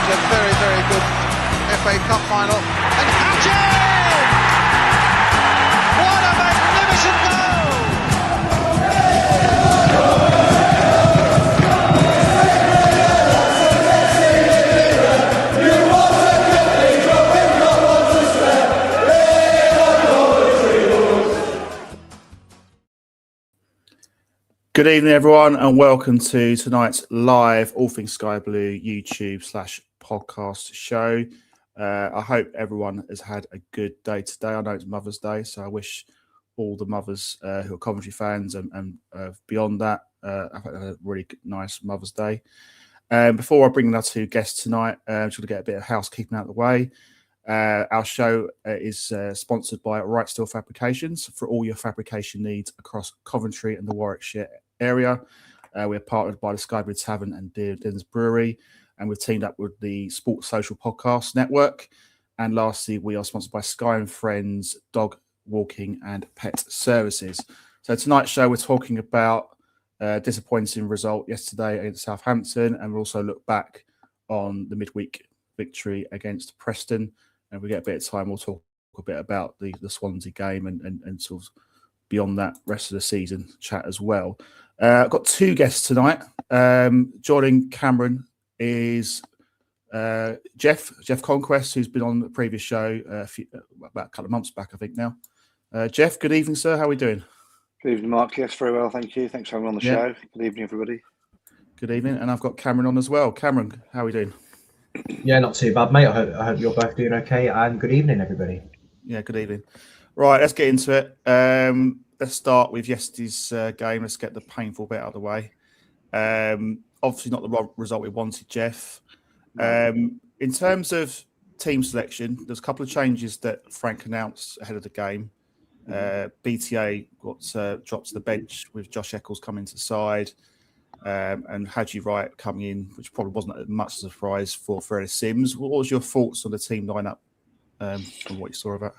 a very, very good FA Cup final. And Hatchin! What a magnificent goal! Good evening, everyone, and welcome to tonight's live All Things Sky Blue YouTube/podcast show. I hope everyone has had a good day today. I know it's Mother's Day, so I wish all the mothers who are Coventry fans and beyond that have had a really nice Mother's Day. Before I bring our two guests tonight, I'm just going to get a bit of housekeeping out of the way. Our show is sponsored by Right Steel Fabrications for all your fabrication needs across Coventry and the Warwickshire area. We're partnered by the Sky Blue Tavern and Dear Dinners Brewery, and we've teamed up with the Sports Social Podcast Network. And lastly, we are sponsored by Sky and Friends Dog Walking and Pet Services. So tonight's show, we're talking about disappointing result yesterday against Southampton, and we'll also look back on the midweek victory against Preston. And we get a bit of time, we'll talk a bit about the Swansea game and sort of beyond that rest of the season chat as well. I've got two guests tonight. Joining Cameron is Jeff Conquest, who's been on the previous show about a couple of months back, I think now. Jeff, good evening, sir. How are we doing? Good evening, Mark. Yes, very well, thank you. Thanks for having me on the show. Good evening, everybody. Good evening. And I've got Cameron on as well. Cameron, how are we doing? Yeah, not too bad, mate. I hope you're both doing okay. And good evening, everybody. Yeah, good evening. Right, let's get into it. Let's start with yesterday's game. Let's get the painful bit out of the way. Obviously not the result we wanted, Jeff. In terms of team selection, there's a couple of changes that Frank announced ahead of the game. BTA got dropped to the bench with Josh Eccles coming to the side. And Haji Wright coming in, which probably wasn't much of a surprise for Freddie Sims. What was your thoughts on the team lineup from what you saw of it?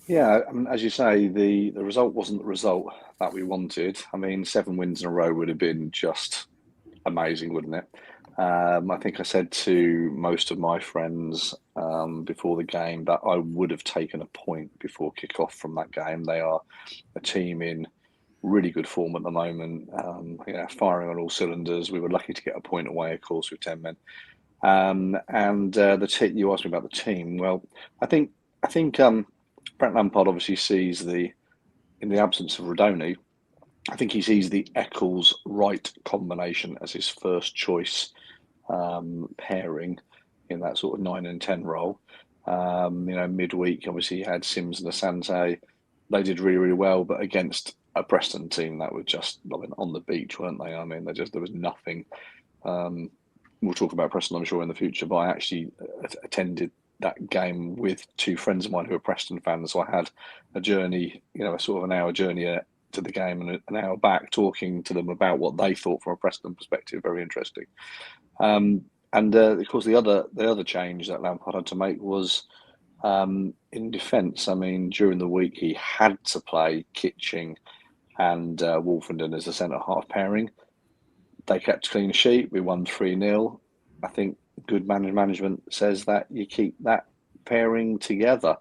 Yeah, I mean, as you say, the result wasn't the result that we wanted. I mean, 7 wins in a row would have been just amazing, wouldn't it? I think I said to most of my friends before the game that I would have taken a point before kick-off from that game. They are a team in really good form at the moment, firing on all cylinders. We were lucky to get a point away, of course, with 10 men. You asked me about the team. Well, I think Frank Lampard obviously sees in the absence of Rodoni, I think he sees the Eccles-Wright combination as his first choice pairing in that sort of 9 and 10 role. Midweek, obviously, he had Sims and Asante. They did really, really well, but against a Preston team that were just on the beach, weren't they? I mean, there was nothing. We'll talk about Preston, I'm sure, in the future, but I actually attended that game with 2 friends of mine who are Preston fans. So I had a journey, a sort of an hour journey to the game and an hour back talking to them about what they thought from a Preston perspective. Very interesting. Of course, the other change that Lampard had to make was in defence. I mean, during the week, he had to play Kitching and Wolfenden as a centre-half pairing. They kept a clean sheet. We won 3-0. I think good management says that you keep that pairing together.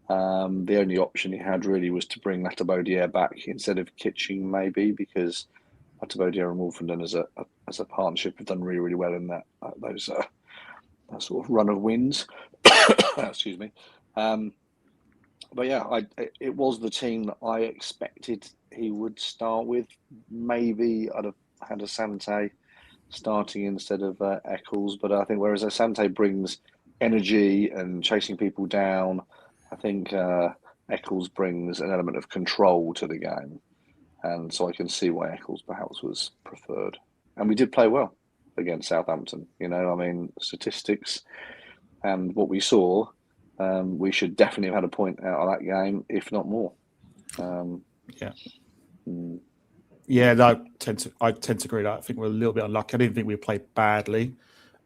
The only option he had really was to bring Latabodiere back instead of Kitching, maybe, because Latabodiere and Wolfenden as a partnership have done really, really well in that sort of run of wins. Excuse me. But yeah, it was the team that I expected he would start with. Maybe I'd have had Asante starting instead of Eccles, but I think whereas Asante brings energy and chasing people down, I think Eccles brings an element of control to the game, and so I can see why Eccles perhaps was preferred. And we did play well against Southampton. Statistics and what we saw, we should definitely have had a point out of that game, if not more. Yeah, no, I tend to agree. I think we're a little bit unlucky. I didn't think we played badly.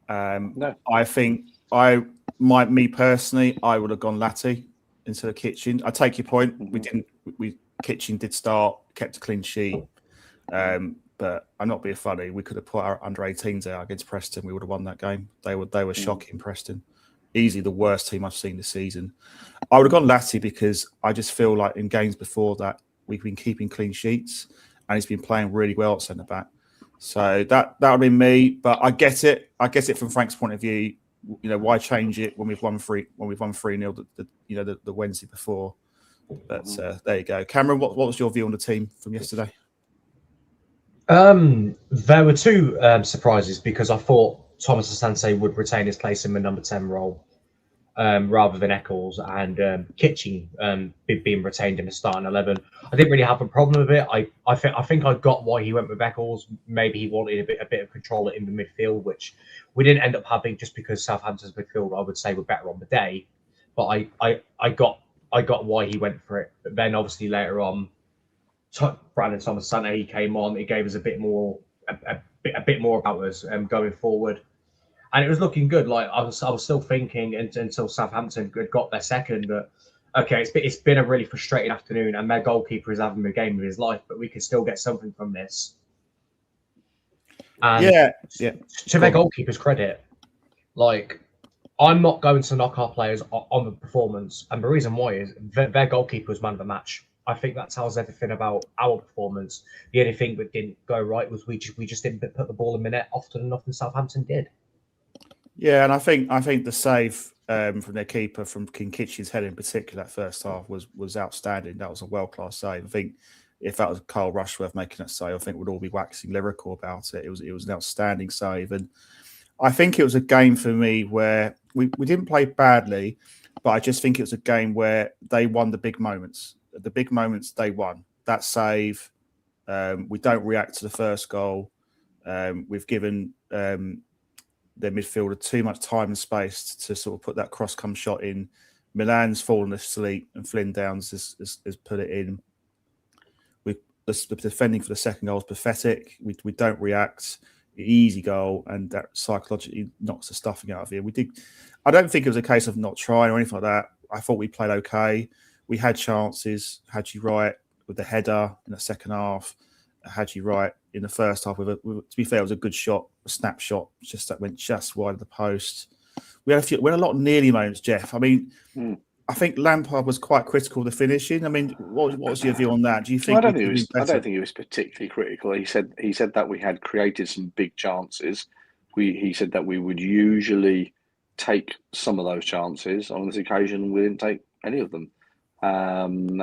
No, I think me personally, I would have gone Latty instead of Kitchen. I take your point. Mm-hmm. Kitchen did start, kept a clean sheet, but But I'm not being funny. We could have put our under-18s out against Preston. We would have won that game. They were shocking, Preston. Easily the worst team I've seen this season. I would have gone Latty because I just feel like in games before that we've been keeping clean sheets and he's been playing really well at centre back. So that would be me. But I get it. I get it from Frank's point of view. You know, why change it when we've won 3-0 the Wednesday before? But there you go. Cameron, what was your view on the team from yesterday? There were two surprises because I thought Thomas Asante would retain his place in the number 10 role rather than Eccles, and Kitching being retained in the starting 11. I didn't really have a problem with it. I think I got why he went with Eccles. Maybe he wanted a bit of control in the midfield, which we didn't end up having just because Southampton's midfield, I would say, were better on the day. But I got why he went for it. But then obviously later on, Brandon Thomas Asante, he came on. It gave us a bit more about us going forward. And it was looking good. Like I was still thinking until Southampton had got their second that okay, it's been a really frustrating afternoon, and their goalkeeper is having a game of his life, but we can still get something from this. And to their goalkeeper's credit, like I'm not going to knock our players on the performance, and the reason why is their goalkeeper was man of the match. I think that tells everything about our performance. The only thing that didn't go right was we just didn't put the ball in the net often enough, and Southampton did. Yeah, and I think the save from their keeper, from King Kitchen's head in particular, that first half was outstanding. That was a world-class save. I think if that was Carl Rushworth making that save, I think we'd all be waxing lyrical about it. It was an outstanding save, and I think it was a game for me where we didn't play badly, but I just think it was a game where they won the big moments. The big moments they won. That save, we don't react to the first goal. We've given their midfielder too much time and space to sort of put that cross-come shot in. Milan's fallen asleep and Flynn Downs has put it in. The defending for the second goal is pathetic. We don't react. Easy goal, and that psychologically knocks the stuffing out of you. I don't think it was a case of not trying or anything like that. I thought we played okay. We had chances. Had you right with the header in the second half. Had you right in the first half. To be fair, it was a good shot, a snapshot, just that went just wide of the post. We had a lot of nearly moments, Jeff. I mean, I think Lampard was quite critical of the finishing. I mean, what was your view on that? Do you think? I don't think he was particularly critical. He said that we had created some big chances. He said that we would usually take some of those chances. On this occasion, we didn't take any of them. And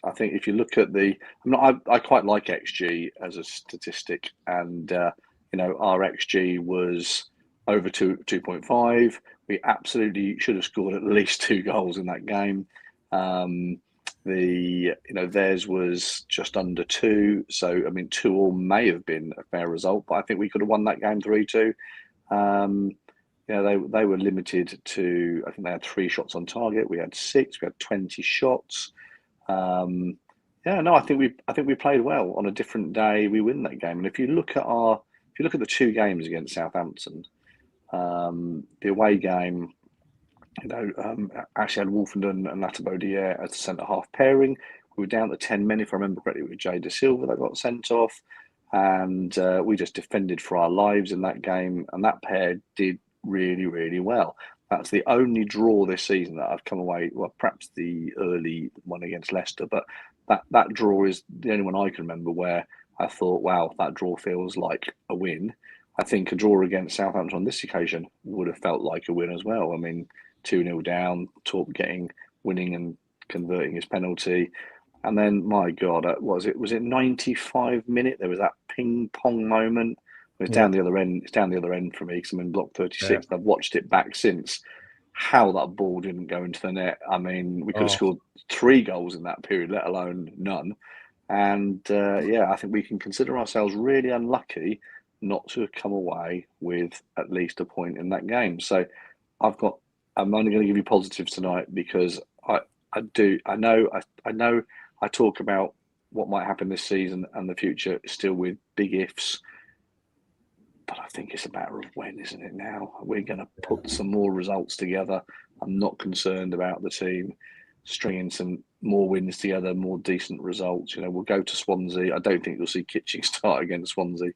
I think if you look at I quite like XG as a statistic, and our XG was over 2.5. We absolutely should have scored at least 2 goals in that game. Theirs was just under 2. So 2-2 may have been a fair result, but I think we could have won that game 3-2. They were limited to, I think they had 3 shots on target. We had 6. We had 20 shots. I think we played well. On a different day, we win that game. And if you look at the 2 games against Southampton, the away game, actually had Wolfenden and Latabodiere as a centre half pairing. We were down to 10 men, if I remember correctly, with Jay Da Silva that got sent off, and we just defended for our lives in that game. And that pair did really, really well. That's the only draw this season that I've come away. Well, perhaps the early one against Leicester, but that draw is the only one I can remember where I thought, wow, that draw feels like a win. I think a draw against Southampton on this occasion would have felt like a win as well. 2-0 down, Torp winning and converting his penalty. And then, my God, was it 95 minute? There was that ping pong moment. It's down the other end. It's down the other end for me because I'm in block 36. Yeah. I've watched it back since. How that ball didn't go into the net. We could have scored 3 goals in that period, let alone none. And I think we can consider ourselves really unlucky not to have come away with at least a point in that game. So I'm only going to give you positives tonight because I know I talk about what might happen this season and the future still with big ifs. But I think it's a matter of when, isn't it now? We're going to put some more results together. I'm not concerned about the team stringing some more wins together, more decent results. We'll go to Swansea. I don't think you'll see Kitching start against Swansea.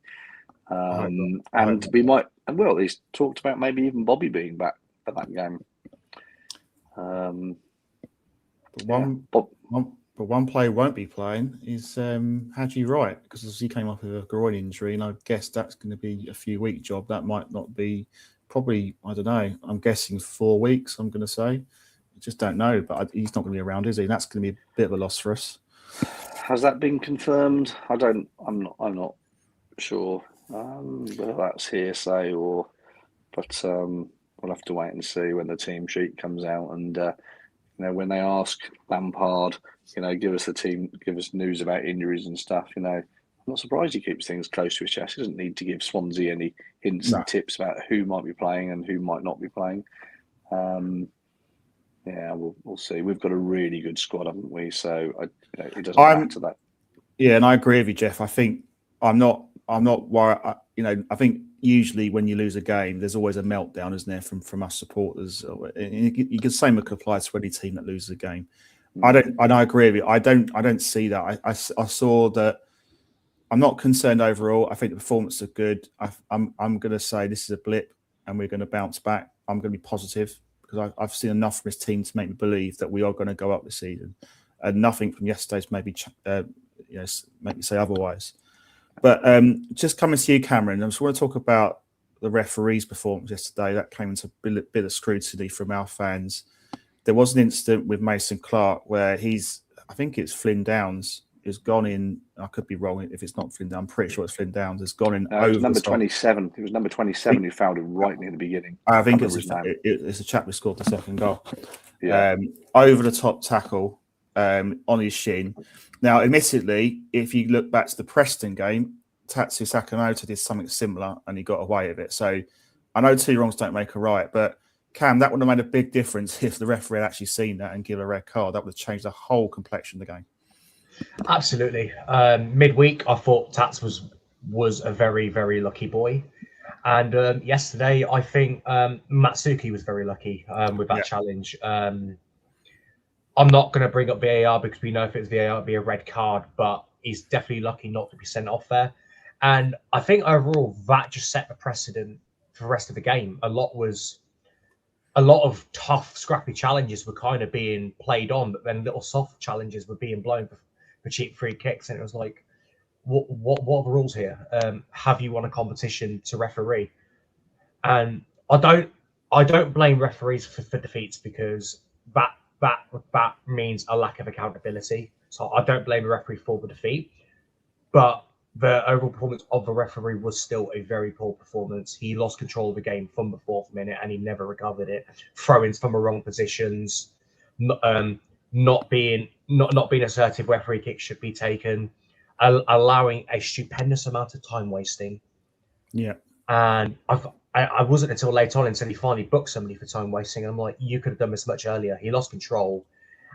He's talked about maybe even Bobby being back for that game. But one player won't be playing is Haji Wright, because he came up with a groin injury, and I guess that's going to be a few week job. That might not be, probably, I don't know. I'm guessing 4 weeks. I'm going to say, I just don't know. But he's not going to be around, is he? And that's going to be a bit of a loss for us. Has that been confirmed? I'm not sure whether that's hearsay but we'll have to wait and see when the team sheet comes out. And when they ask Lampard, give us news about injuries and stuff. I'm not surprised he keeps things close to his chest. He doesn't need to give Swansea any hints and tips about who might be playing and who might not be playing. We'll see. We've got a really good squad, haven't we? So it doesn't matter that. Yeah, and I agree with you, Jeff. I think I'm not worried. I think usually when you lose a game, there's always a meltdown, isn't there, from us supporters? You can say it applies to any team that loses a game. I agree with you. I don't see that. I saw that. I'm not concerned overall. I think the performances are good. I'm going to say this is a blip, and we're going to bounce back. I'm going to be positive because I've seen enough from this team to make me believe that we are going to go up this season, and nothing from yesterday's maybe make me say otherwise. But just coming to you, Cameron, I just want to talk about the referee's performance yesterday. That came into a bit of scrutiny from our fans. There was an incident with Mason Clark where I think it's Flynn Downs, has gone in. I could be wrong if it's not Flynn Downs. I'm pretty sure it's Flynn Downs. Has gone in over number 27. It was number 27 who fouled him right near the beginning. I think it's a chap who scored the second goal. Yeah. Over the top tackle on his shin. Now, admittedly, if you look back to the Preston game, Tatsu Sakamoto did something similar and he got away with it. So I know 2 wrongs don't make a right, but Cam, that would have made a big difference if the referee had actually seen that and given a red card. That would have changed the whole complexion of the game. Absolutely. Midweek, I thought Tats was a very, very lucky boy. And yesterday, I think Matsuki was very lucky with that challenge. I'm not going to bring up VAR because we know if it's VAR, it'd be a red card, but he's definitely lucky not to be sent off there. And I think overall, that just set the precedent for the rest of the game. A lot of tough, scrappy challenges were kind of being played on, but then little soft challenges were being blown for cheap free kicks. And it was like, what are the rules here? Have you won a competition to referee? And I don't blame referees for defeats because that means a lack of accountability. So I don't blame the referee for the defeat, but the overall performance of the referee was still a very poor performance. He lost control of the game from the 4th minute and he never recovered it. Throw-ins from the wrong positions, not being assertive where free kicks should be taken, allowing a stupendous amount of time wasting. Yeah. And I wasn't until late on until he finally booked somebody for time wasting. I'm like, you could have done this much earlier. He lost control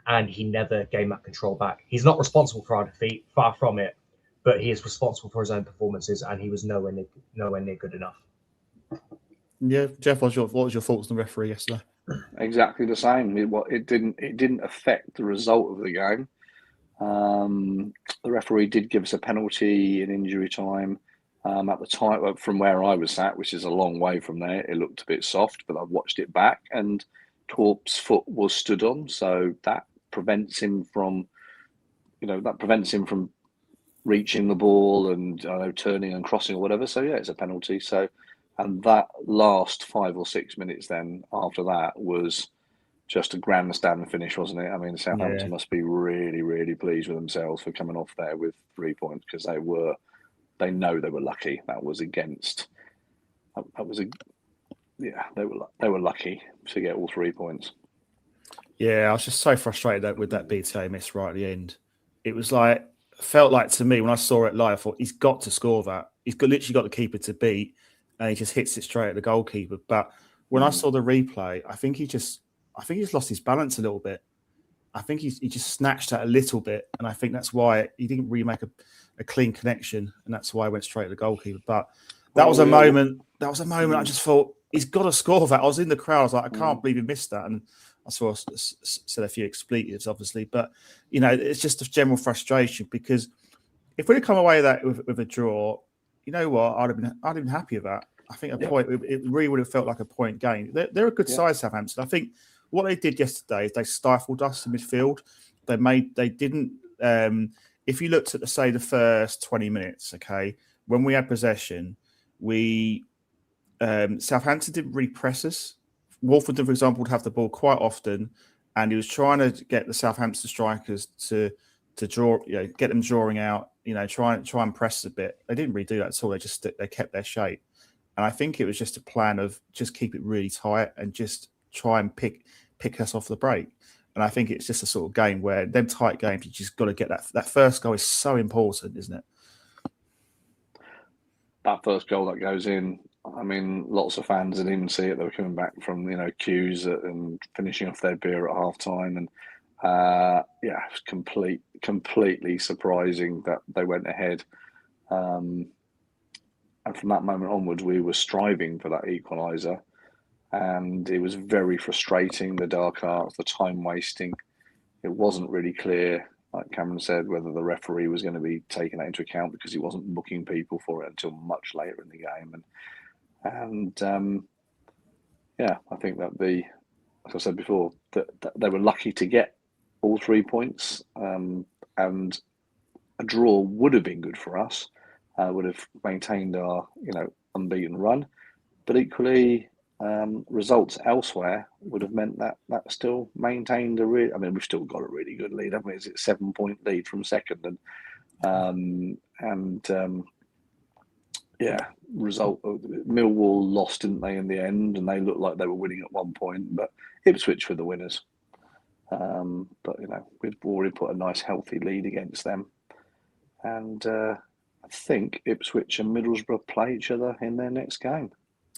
and he never gained that control back. He's not responsible for our defeat, far from it, but he is responsible for his own performances and he was nowhere near good enough. Yeah, Jeff, what was your thoughts on the referee yesterday? Exactly the same. It didn't affect the result of the game. The referee did give us a penalty in injury time. At the time, from where I was sat, which is a long way from there, it looked a bit soft, but I've watched it back and Torp's foot was stood on, so that prevents him from reaching the ball and turning and crossing or whatever. So yeah, it's a penalty. So, and that last 5 or 6 minutes then after that was just a grandstand finish, wasn't it? I mean, Southampton must be really, really pleased with themselves for coming off there with 3 points because they know they were lucky. They were lucky to get all 3 points. Yeah, I was just so frustrated with that BTA miss right at the end. It was like, felt like to me when I saw it live, I thought he's got to score that. He's literally got the keeper to beat, and he just hits it straight at the goalkeeper. But when I saw the replay, I think he's lost his balance a little bit. I think he just snatched that a little bit, and I think that's why he didn't really make a clean connection, and that's why he went straight at the goalkeeper. But that was a moment. I just thought, he's got to score that. I was in the crowd. I was like, I can't believe he missed that. And I said a few expletives, obviously, but it's just a general frustration because if we'd have come away with a draw, you know what, I'd have been happy with that. I think a point, it really would have felt like a point game. They're a good side, Southampton. I think what they did yesterday is they stifled us in midfield. They didn't. If you looked at the first 20 minutes, okay, when we had possession, Southampton didn't really press us. Wolverhampton, for example, would have the ball quite often, and he was trying to get the Southampton strikers to draw, get them drawing out, try and press a bit. They didn't really do that at all. They kept their shape, and I think it was just a plan of just keep it really tight and just try and pick us off the break. And I think it's just a sort of game where them tight games, you just got to get that first goal is so important, isn't it? That first goal that goes in, I mean, lots of fans didn't even see it. They were coming back from queues and finishing off their beer at half time, and it was completely surprising that they went ahead. And from that moment onwards, we were striving for that equaliser, and it was very frustrating. The dark arts, the time wasting. It wasn't really clear, like Cameron said, whether the referee was going to be taking that into account because he wasn't booking people for it until much later in the game. And I think that like I said before, that they were lucky to get all 3 points, and a draw would have been good for us. Would have maintained our unbeaten run, but equally results elsewhere would have meant that still maintained we've still got a really good lead, haven't we? It's a 7-point lead from second, result. Millwall lost, didn't they, in the end, and they looked like they were winning at one point, but Ipswich were the winners. But we've already put a nice healthy lead against them, and I think Ipswich and Middlesbrough play each other in their next game.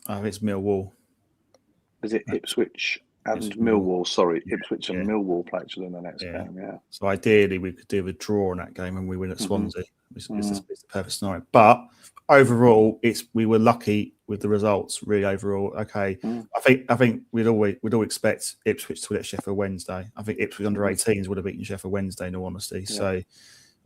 Oh, it's Millwall. Is it Ipswich and Millwall? Sorry, Ipswich and Millwall play each other in the next game. Yeah. So ideally, we could do a draw in that game and we win at Swansea. It's the perfect scenario. But overall, we were lucky with the results. Really, overall, okay. I think we'd all expect Ipswich to win at Sheffield Wednesday. I think Ipswich under 18s would have beaten Sheffield Wednesday, in all honesty. Yeah. So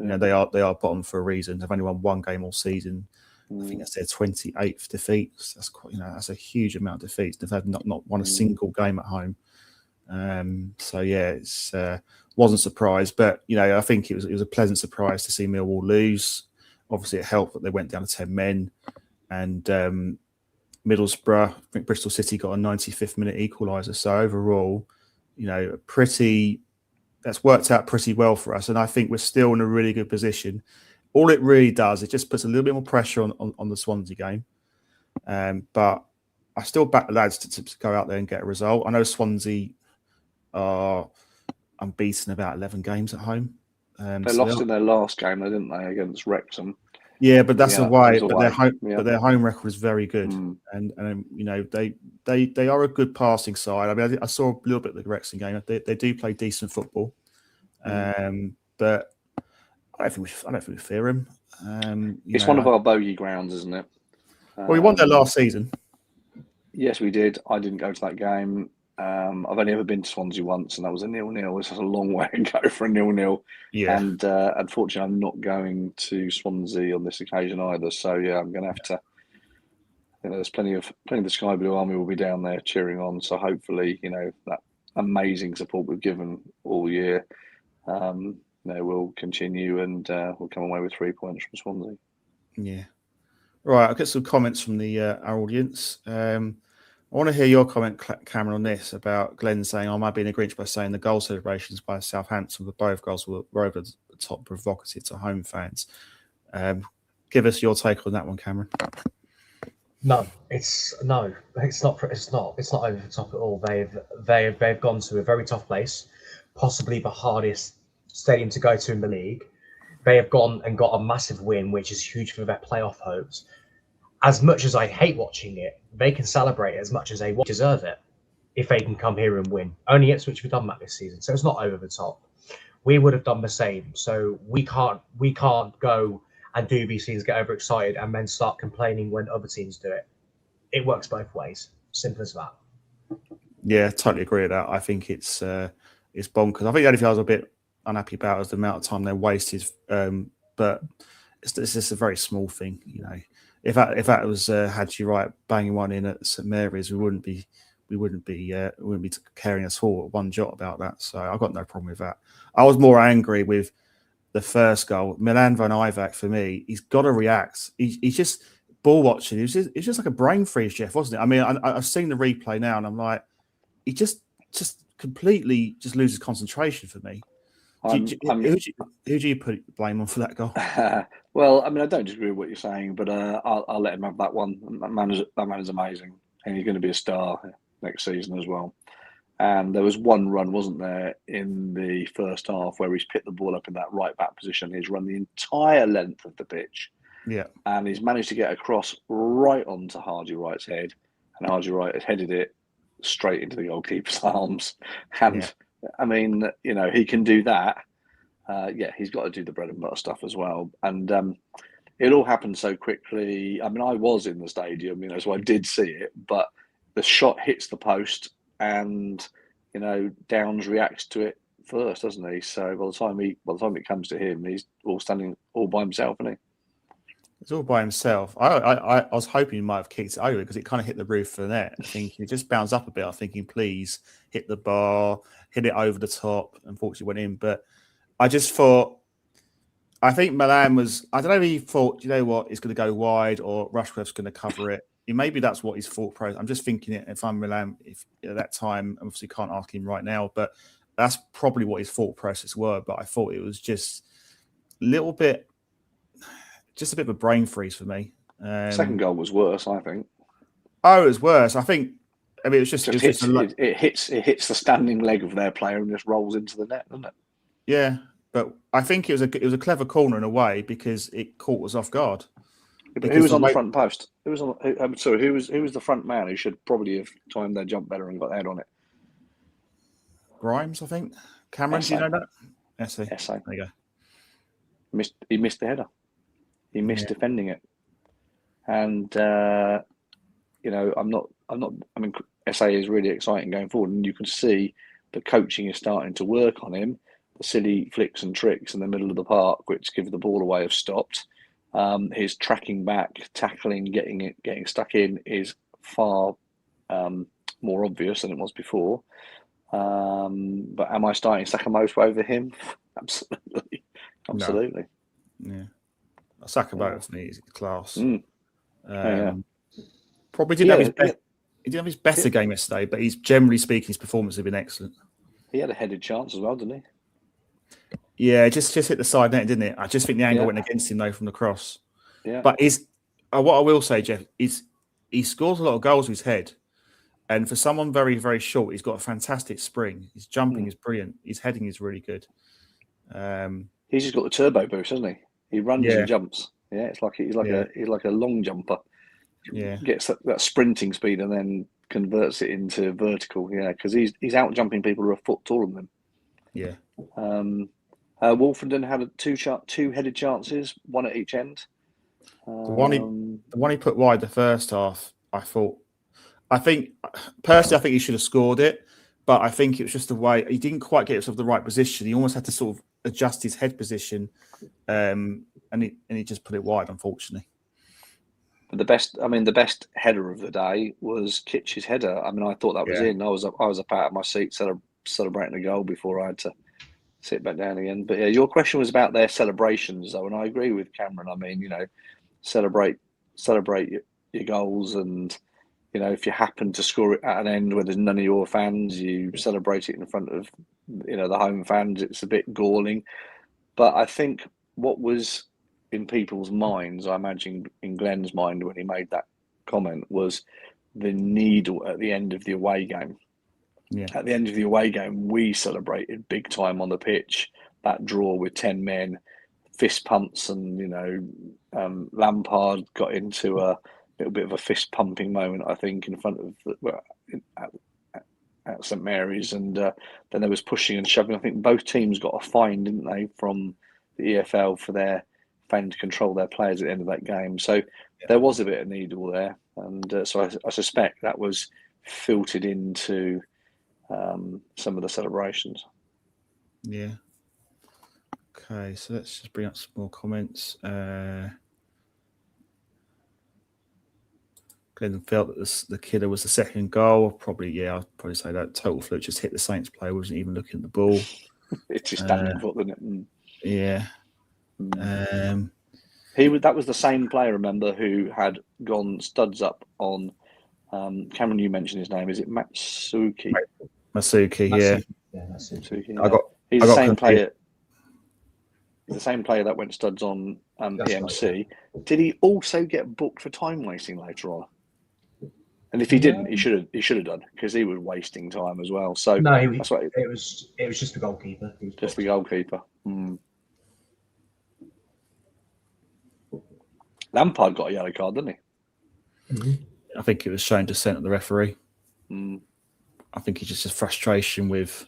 they are bottom for a reason. They've only won one game all season. I think that's their 28th defeat. That's quite, that's a huge amount of defeats. They've had not won a single game at home. It's wasn't surprised, but I think it was a pleasant surprise to see Millwall lose. Obviously, it helped that they went down to 10 men, and Middlesbrough, I think Bristol City got a 95th minute equaliser. So overall, that's worked out pretty well for us, and I think we're still in a really good position. All it really does, it just puts a little bit more pressure on the Swansea game. But I still back the lads to go out there and get a result. I know Swansea are unbeaten about 11 games at home. They lost in their last game, didn't they, against Wrexham? Yeah, but that's away. But their home record is very good, and they are a good passing side. I mean, I saw a little bit of the Wrexham game. They do play decent football, but I don't think we fear them. It's one of our bogey grounds, isn't it? Well, we won there last season. Yes, we did. I didn't go to that game. I've only ever been to Swansea once, and that was a 0-0. It's a long way to go for a 0-0. Yeah. And unfortunately, I'm not going to Swansea on this occasion either. So I'm going to have to. There's plenty of the Sky Blue Army will be down there cheering on. So hopefully, that amazing support we've given all year, will continue, and we'll come away with 3 points from Swansea. Yeah. Right. I'll get some comments from our audience. I want to hear your comment, Cameron, on this about Glenn saying, I might be in a Grinch by saying the goal celebrations by Southampton with both goals were over the top provocative to home fans. Give us your take on that one, Cameron. No, it's not over the top at all. They've gone to a very tough place, possibly the hardest stadium to go to in the league. They have gone and got a massive win, which is huge for their playoff hopes. As much as I hate watching it, they can celebrate as much as they deserve it if they can come here and win. Only Ipswich have done that this season, so it's not over the top. We would have done the same, so we can't go and do these things, get overexcited, and then start complaining when other teams do it. it works both ways. Simple as that. Yeah, totally agree with that. I think it's bonkers. I think the only thing I was a bit unhappy about is the amount of time they wasted. But it's just a very small thing, you know. If that was Hadji Wright banging one in at St Mary's, we wouldn't be caring at all one jot about that. So I've got no problem with that. I was more angry with the first goal. Milan van Ivac, for me, he's got to react. He's just ball watching. It's just like a brain freeze, Jeff, wasn't it? I mean, I've seen the replay now, and I'm like, he just completely just loses concentration for me. Who do you put blame on for that goal? Well, I mean, I don't disagree with what you're saying, but I'll let him have that one. That man is amazing, and he's going to be a star next season as well. And there was one run, wasn't there, in the first half where he's picked the ball up in that right back position. He's run the entire length of the pitch. Yeah. And he's managed to get across right onto Hadji Wright's head. And Hadji Wright has headed it straight into the goalkeeper's arms. And, I mean, you know, he can do that. He's got to do the bread and butter stuff as well. And it all happened so quickly. I mean, I was in the stadium, you know, so I did see it. But the shot hits the post. And you know, Downs reacts to it first, doesn't he? So by the time it comes to him, he's all standing all by himself, isn't he? It's all by himself. I was hoping he might have kicked it over because it kind of hit the roof of the net. I think it just bounced up a bit. I'm thinking, please hit the bar, hit it over the top. Unfortunately, went in. But I just thought, I think Milan was. I don't know if he thought, you know what, it's going to go wide or Rushworth's going to cover it. Maybe that's what his thought process. I'm just thinking it. If I'm Milan, if at that time, obviously can't ask him right now, but that's probably what his thought process were. But I thought it was just a little bit, just a bit of a brain freeze for me. Second goal was worse, I think. Oh, it was worse. I think. I mean, it hits the standing leg of their player and just rolls into the net, doesn't it? Yeah, but I think it was a clever corner in a way because it caught us off guard. But who was on the front post? Who was the front man who should probably have timed their jump better and got their head on it? Grimes, I think. Cameron, do you know that? Essay. There you go. He missed the header. He missed defending it. And you know, I mean, SA is really exciting going forward, and you can see the coaching is starting to work on him. The silly flicks and tricks in the middle of the park, which give the ball away, have stopped. His tracking back, tackling, getting stuck in is far more obvious than it was before. But am I starting Sakamoto over him? Absolutely. No. Yeah. Sakamoto for me is class. Probably didn't have his best. He didn't have his better game yesterday, but he's generally speaking, his performance has been excellent. He had a headed chance as well, didn't he? Yeah, just hit the side net, didn't it? I just think the angle went against him though from the cross. Yeah. But what I will say, Jeff, is he scores a lot of goals with his head, and for someone very, very short, he's got a fantastic spring. His jumping is brilliant. His heading is really good. He's just got the turbo boost, hasn't he? He runs and jumps. Yeah, it's like he's like a long jumper. Yeah, gets that sprinting speed and then converts it into vertical. Yeah, because he's out jumping people who are a foot taller than him. Yeah. Wolfenden had two headed chances, one at each end. The one he put wide the first half, I think personally he should have scored it, but I think it was just the way he didn't quite get himself the right position. He almost had to sort of adjust his head position, and he just put it wide, unfortunately. But the best header of the day was Kitch's header. I mean, I thought that was in. I was up out of my seat celebrating a goal before I had to sit back down again. But yeah, your question was about their celebrations, though, and I agree with Cameron. I mean, you know, celebrate your goals, and you know, if you happen to score it at an end where there's none of your fans, you celebrate it in front of, you know, the home fans. It's a bit galling, but I think what was in people's minds, I imagine in Glenn's mind when he made that comment, was the needle at the end of the away game. Yeah. At the end of the away game, we celebrated big time on the pitch. That draw with 10 men, fist pumps, and you know, Lampard got into a little bit of a fist pumping moment, I think, in front of at St Mary's, and then there was pushing and shoving. I think both teams got a fine, didn't they, from the EFL for their failing to control their players at the end of that game. So there was a bit of needle there. And so I suspect that was filtered into some of the celebrations. Yeah. Okay, so let's just bring up some more comments. Glenn felt that the killer was the second goal. Probably, I'd probably say that total fluke, just hit the Saints player, wasn't even looking at the ball. It's just standing foot, wasn't it? Yeah. That was the same player, remember, who had gone studs up on Cameron. You mentioned his name. Is it Matsuki? Masuki, yeah. Matsuki, I got. He's I the got same confused. player. He's the same player that went studs on EMC. Right. Did he also get booked for time wasting later on? And if he didn't, he should have done, because he was wasting time as well. So No, that's what it was just the goalkeeper. He was just the goalkeeper. Lampard got a yellow card, didn't he? Mm-hmm. I think it was showing dissent of the referee. I think it's just a frustration with,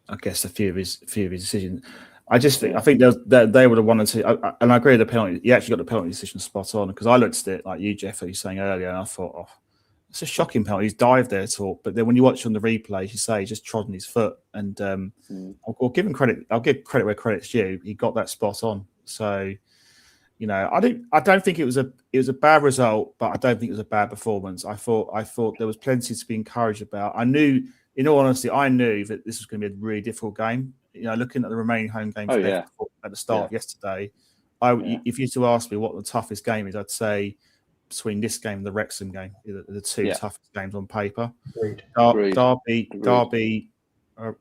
I guess, a few of his decisions. I think they would have wanted to, and I agree with the penalty. He actually got the penalty decision spot on, because I looked at it like you, Jeff, you were saying earlier, and I thought, oh, it's a shocking penalty. He's dived there at all, but then when you watch on the replay, you say he just trod on his foot, and I'll give him credit. I'll give credit where credit's due. He got that spot on. So, I don't think it was a bad result, but I don't think it was a bad performance. I thought there was plenty to be encouraged about. In all honesty, I knew that this was going to be a really difficult game. Looking at the remaining home games at the start of yesterday, if you were to ask me what the toughest game is, I'd say between this game and the Wrexham game, the two toughest games on paper. Agreed. Derby are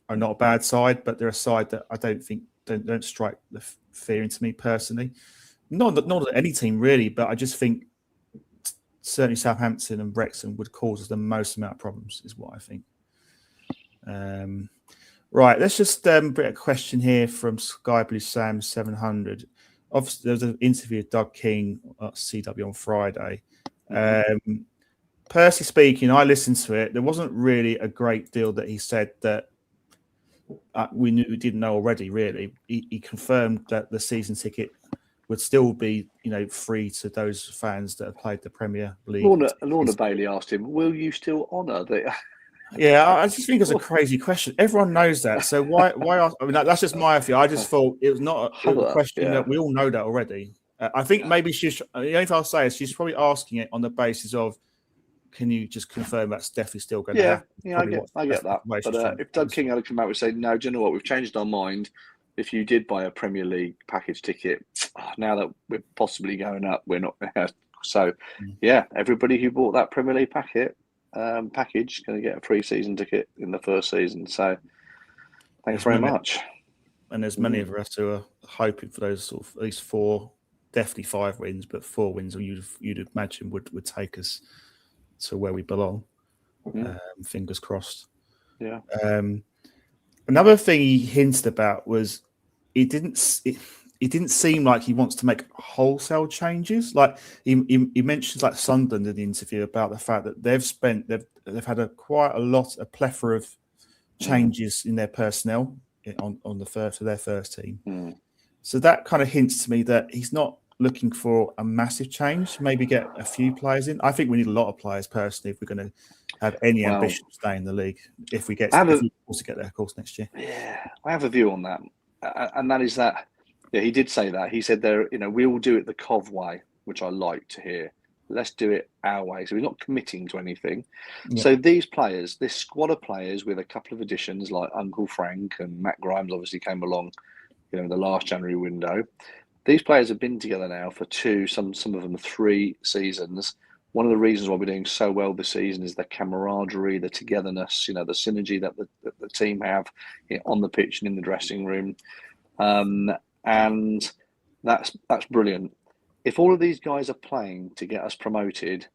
not a bad side, but they're a side that I don't think don't strike the fear into me personally. Not that any team really, but I just think certainly Southampton and Wrexham would cause us the most amount of problems, is what I think. Right, let's just bring a question here from Sky Blue Sam 700. Obviously, there was an interview with Doug King at CW on Friday. Personally speaking, I listened to it. There wasn't really a great deal that he said that we didn't know already. Really, he confirmed that the season ticket would still be, free to those fans that have played the Premier League. Lorna Bailey asked him, "Will you still honour the?" Yeah, I just think it's a crazy question. Everyone knows that, so why? That's just my view. I just thought it was not a question that we all know that already. I think maybe the only thing I'll say is she's probably asking it on the basis of, can you just confirm that's definitely still going to happen? I get that. But if Doug King had come out and say, "No, do you know what? We've changed our mind. If you did buy a Premier League package ticket, now that we're possibly going up, we're not there." So, everybody who bought that Premier League package going to get a free season ticket in the first season. So, thanks very much. And there's many of us who are hoping for those sort of at least 4, definitely 5 wins, but 4 wins you'd imagine would take us to where we belong. Fingers crossed. Yeah. Another thing he hinted about was it didn't seem like he wants to make wholesale changes. Like he mentions like Sunderland in the interview about the fact that they've had a plethora of changes in their personnel on their first team. So that kind of hints to me that he's not looking for a massive change. Maybe get a few players in. I think we need a lot of players personally if we're going to have any ambition to stay in the league. If we also get there, of course, next year. Yeah, I have a view on that, and that is that. Yeah, he did say that. He said we will do it the Cov way, which I like to hear. Let's do it our way. So we're not committing to anything. Yeah. So these players, this squad of players with a couple of additions like Uncle Frank and Matt Grimes obviously came along, the last January window. These players have been together now for 2, some of them 3 seasons. One of the reasons why we're doing so well this season is the camaraderie, the togetherness, the synergy that the team have on the pitch and in the dressing room. And that's brilliant. If all of these guys are playing to get us promoted,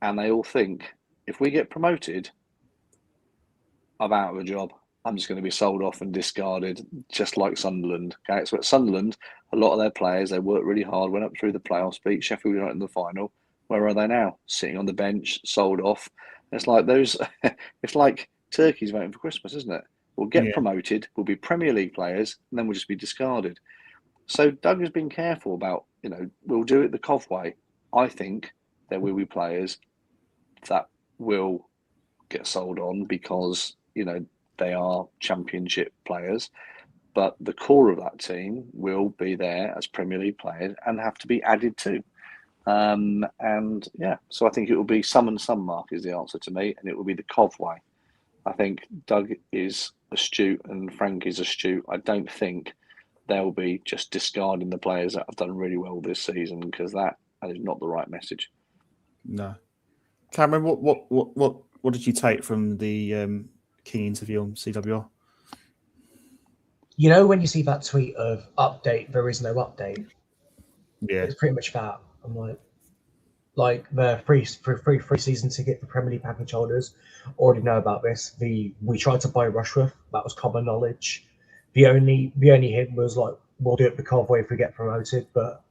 and they all think, if we get promoted, I'm out of a job. I'm just going to be sold off and discarded, just like Sunderland. Okay, so at Sunderland, a lot of their players, they worked really hard, went up through the playoffs, beat Sheffield United in the final. Where are they now? Sitting on the bench, sold off. It's like it's like turkeys voting for Christmas, isn't it? We'll get promoted, we'll be Premier League players, and then we'll just be discarded. So Doug has been careful about, we'll do it the Cov way. I think there will be players that will get sold on because, they are championship players. But the core of that team will be there as Premier League players and have to be added to. So I think it will be some and some, Mark, is the answer to me, and it will be the Cov way. I think Doug is astute and Frank is astute. I don't think they'll be just discarding the players that have done really well this season, because that is not the right message. No. Cameron, what did you take from the King interview on CWR? When you see that tweet of update, there is no update. Yeah, it's pretty much that. I'm like the free season ticket for Premier League package holders already know about this. We tried to buy Rushworth, that was common knowledge. The only hint was like, we'll do it the Cov way if we get promoted, but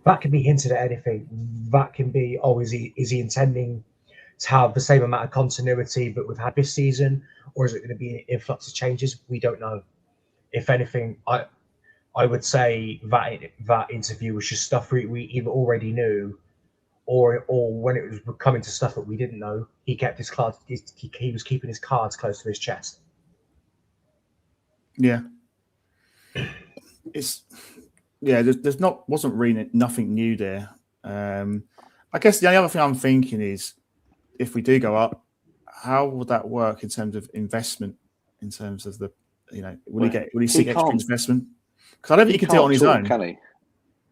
that can be hinted at anything. That can be, is he intending to have the same amount of continuity that we've had this season, or is it going to be an influx of changes? We don't know. If anything, I would say that interview was just stuff we either already knew, or when it was coming to stuff that we didn't know, he kept his cards. He was keeping his cards close to his chest. Yeah, there's wasn't really nothing new there. I guess the only other thing I'm thinking is, if we do go up, how would that work in terms of investment? In terms of the, will he seek extra investment? Because I don't think he can do it on his own. Can he?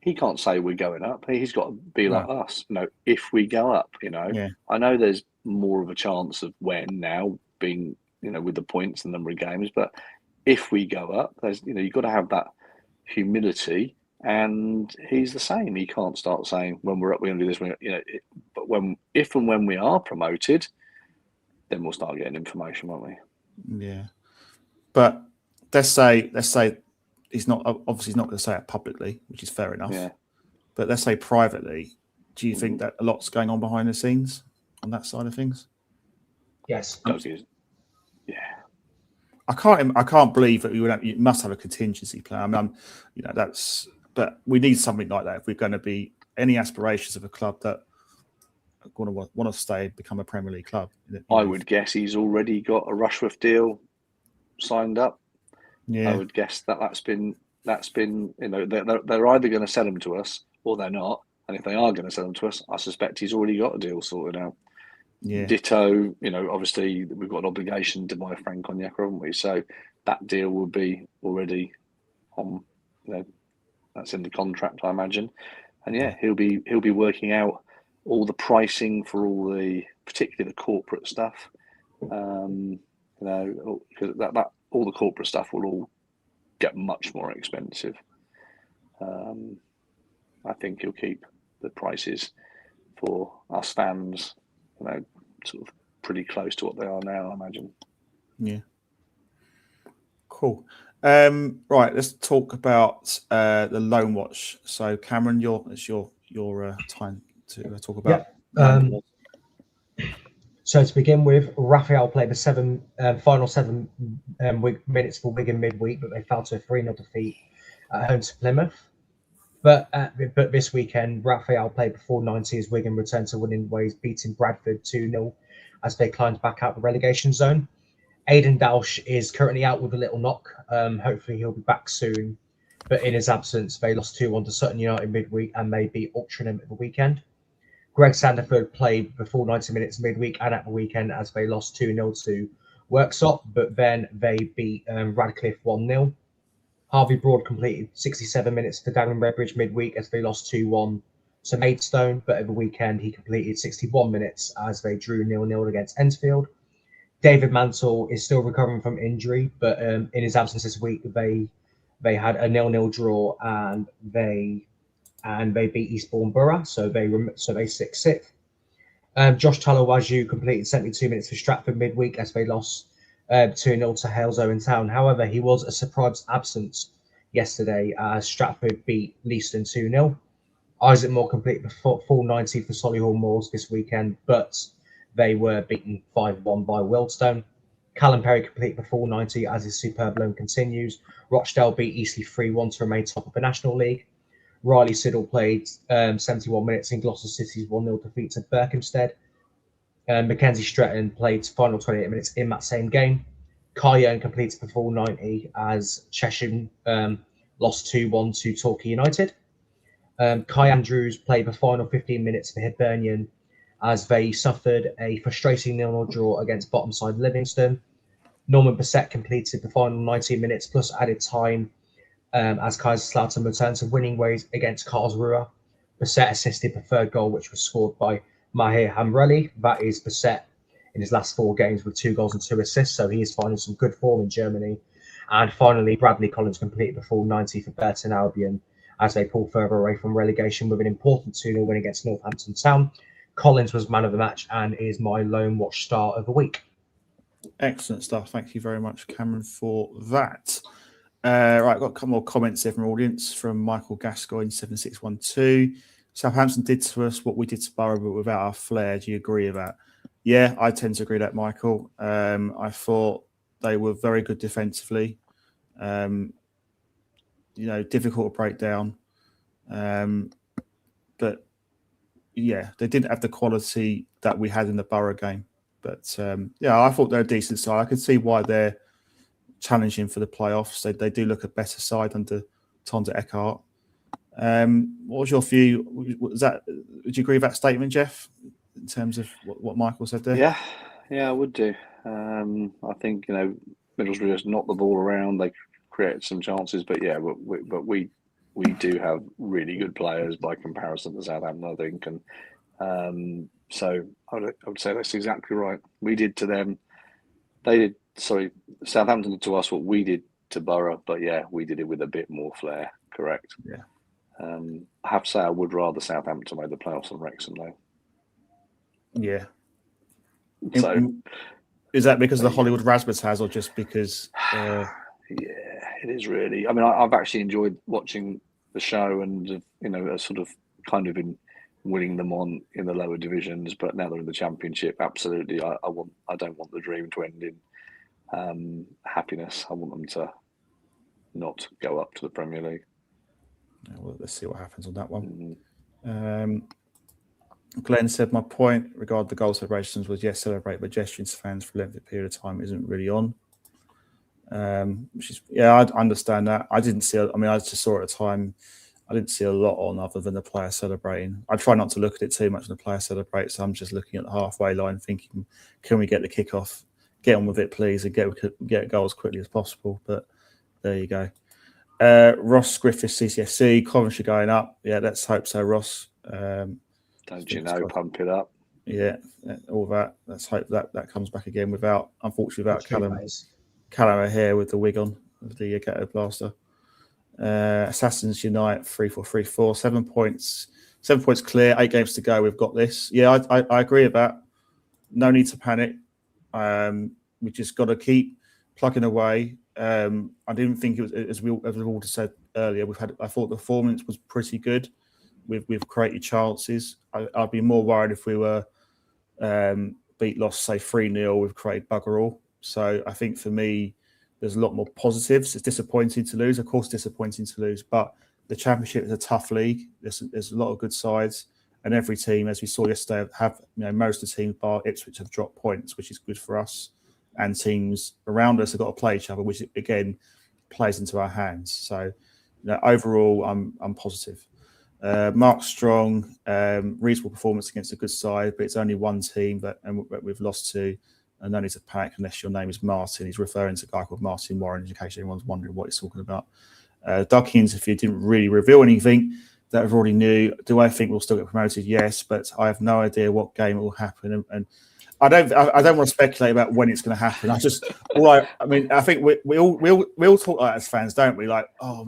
He can't say we're going up. He's got to be like us. If we go up, Yeah. I know there's more of a chance of when now being, with the points and number of games, but if we go up, there's, you've got to have that humility. And he's the same. He can't start saying when we're up, we're going to do this. But if and when we are promoted, then we'll start getting information, won't we? Yeah. But let's say he's not going to say it publicly, which is fair enough. Yeah. But let's say privately, do you think that a lot's going on behind the scenes on that side of things? Yes. Yeah. I can't believe that you must have a contingency plan. I mean, but we need something like that if we're going to be any aspirations of a club that want to stay, become a Premier League club. I would guess he's already got a Rushworth deal signed up. Yeah. I would guess that's been they're either going to sell them to us or they're not. And if they are going to sell them to us, I suspect he's already got a deal sorted out. Yeah. Ditto, obviously we've got an obligation to buy Frank Onyeka, haven't we? So that deal will be already on, that's in the contract, I imagine. And he'll be working out all the pricing for particularly the corporate stuff. Because that all the corporate stuff will all get much more expensive. I think he'll keep the prices for us fans, sort of pretty close to what they are now, I imagine. Yeah. Cool. Right, let's talk about the loan watch. So, Cameron, it's your time to talk about. So to begin with, Raphael played the final 7 minutes for Wigan midweek, but they fell to a 3-0 defeat at home to Plymouth. But this weekend, Raphael played before 90 as Wigan returned to winning ways, beating Bradford 2-0 as they climbed back out the relegation zone. Aidan Dalsh is currently out with a little knock. Hopefully he'll be back soon. But in his absence, they lost 2-1 to Sutton United midweek and they beat Altrincham at the weekend. Greg Sanderford played the full 90 minutes midweek and at the weekend as they lost 2-0 to Worksop, but then they beat Radcliffe 1-0. Harvey Broad completed 67 minutes for Dagenham Redbridge midweek as they lost 2-1 to Maidstone, but at the weekend he completed 61 minutes as they drew 0-0 against Enfield. David Mantle is still recovering from injury, but in his absence this week, they had a 0-0 draw and they beat Eastbourne Borough, so they sit 6th. Josh Talawaju completed 72 minutes for Stratford midweek as they lost 2-0 to Hales Owen Town. However, he was a surprise absence yesterday as Stratford beat Leiston 2-0. Isaac Moore completed the full 90 for Solihull Moors this weekend, but they were beaten 5-1 by Wealdstone. Callum Perry completed the full 90 as his superb loan continues. Rochdale beat Eastleigh 3-1 to remain top of the National League. Riley Siddle played 71 minutes in Gloucester City's 1-0 defeat to Berkhamsted. Mackenzie Stretton played final 28 minutes in that same game. Kai Young completed the full 90 as Cheshire lost 2-1 to Torquay United. Kai Andrews played the final 15 minutes for Hibernian as they suffered a frustrating 0-0 draw against bottom side Livingston. Norman Bissett completed the final 19 minutes plus added time as Kaiserslautern returned to winning ways against Karlsruhe. Bissett assisted the third goal, which was scored by Mahir Hamrelli. That is Bissett in his last 4 games with 2 goals and 2 assists, so he is finding some good form in Germany. And finally, Bradley Collins completed the full 90 for Burton Albion as they pull further away from relegation with an important 2-0 win against Northampton Town. Collins was man of the match and is my lone watch star of the week. Excellent stuff. Thank you very much, Cameron, for that. Right, I've got a couple more comments here from our audience from Michael Gascoigne 7612. Southampton did to us what we did to Borough, but without our flair. Do you agree with that? Yeah, I tend to agree with that, Michael. I thought they were very good defensively. Difficult to break down. But yeah, they didn't have the quality that we had in the Borough game. But I thought they're a decent side. I could see why they're challenging for the playoffs. They do look a better side under Tonda Eckhart. What was your view? Would you agree with that statement, Jeff, in terms of what Michael said there? Yeah, I would do. I think Middlesbrough just knocked the ball around. They created some chances, but we do have really good players by comparison to Southampton, I think, and so I would say that's exactly right. We did to them. Southampton did to us what we did to Borough, but yeah, we did it with a bit more flair. Correct. Yeah. I have to say I would rather Southampton made the playoffs than Wrexham, though. Yeah. So, is that because of the Hollywood razzmatazz, or just because? Yeah, it is really. I mean, I've actually enjoyed watching the show, and sort of kind of been winning them on in the lower divisions, but now they're in the Championship. Absolutely, I don't want the dream to end in happiness. I want them to not go up to the Premier League. Yeah, well, let's see what happens on that one. Glenn said, my point regarding the goal celebrations was, yes, celebrate, but gesturing to fans for a lengthy period of time isn't really on. I understand that. I didn't see, I just saw it at the time. I didn't see a lot on other than the player celebrating. I try not to look at it too much when the player celebrates. So I'm just looking at the halfway line thinking, can we get the kickoff? Get on with it, please, and get goals as quickly as possible. But there you go. Ross Griffiths, CCFC, Coventry going up. Yeah, let's hope so, Ross. Don't you know, pump it up. Yeah, all that. Let's hope that comes back again unfortunately, without Callum O'Hare with the wig on, with the ghetto blaster. Assassins Unite 3-4-3-4, 7 points. 7 points clear, 8 games to go. We've got this. Yeah, I agree with that. No need to panic. We just got to keep plugging away. I didn't think it was, as we've all said earlier, I thought the performance was pretty good. We've created chances. I'd be more worried if we were lost, say 3-0. We've created bugger all. So I think for me, there's a lot more positives. It's disappointing to lose, of course, but the Championship is a tough league. There's a lot of good sides, and every team, as we saw yesterday, have most of the teams bar Ipswich have dropped points, which is good for us. And teams around us have got to play each other, which again plays into our hands. So, overall, I'm positive. Mark Strong, reasonable performance against a good side, but it's only one team and we've lost to. And no need to panic unless your name is Martin. He's referring to a guy called Martin Warren, in case anyone's wondering what he's talking about. Duckins, if you didn't really reveal anything that I've already knew, do I think we'll still get promoted? Yes, but I have no idea what game it will happen. And I don't want to speculate about when it's going to happen. I think we all talk like that as fans, don't we? Like, oh,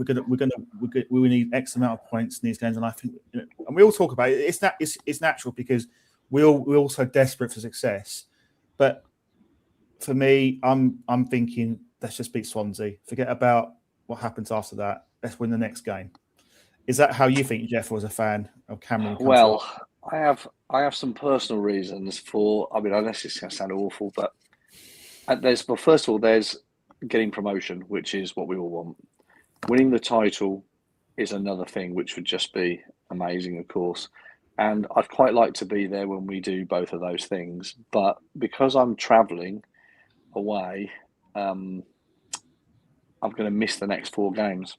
we need X amount of points in these games, and I think, and we all talk about it. It's natural because we're all so desperate for success. But for me, I'm thinking, let's just beat Swansea. Forget about what happens after that. Let's win the next game. Is that how you think, Jeff, was a fan of Cameron? Well, I have some personal reasons for. I mean, unless it's going to sound awful, but first of all, there's getting promotion, which is what we all want. Winning the title is another thing which would just be amazing, of course. And I'd quite like to be there when we do both of those things. But because I'm travelling away, I'm going to miss the next 4 games.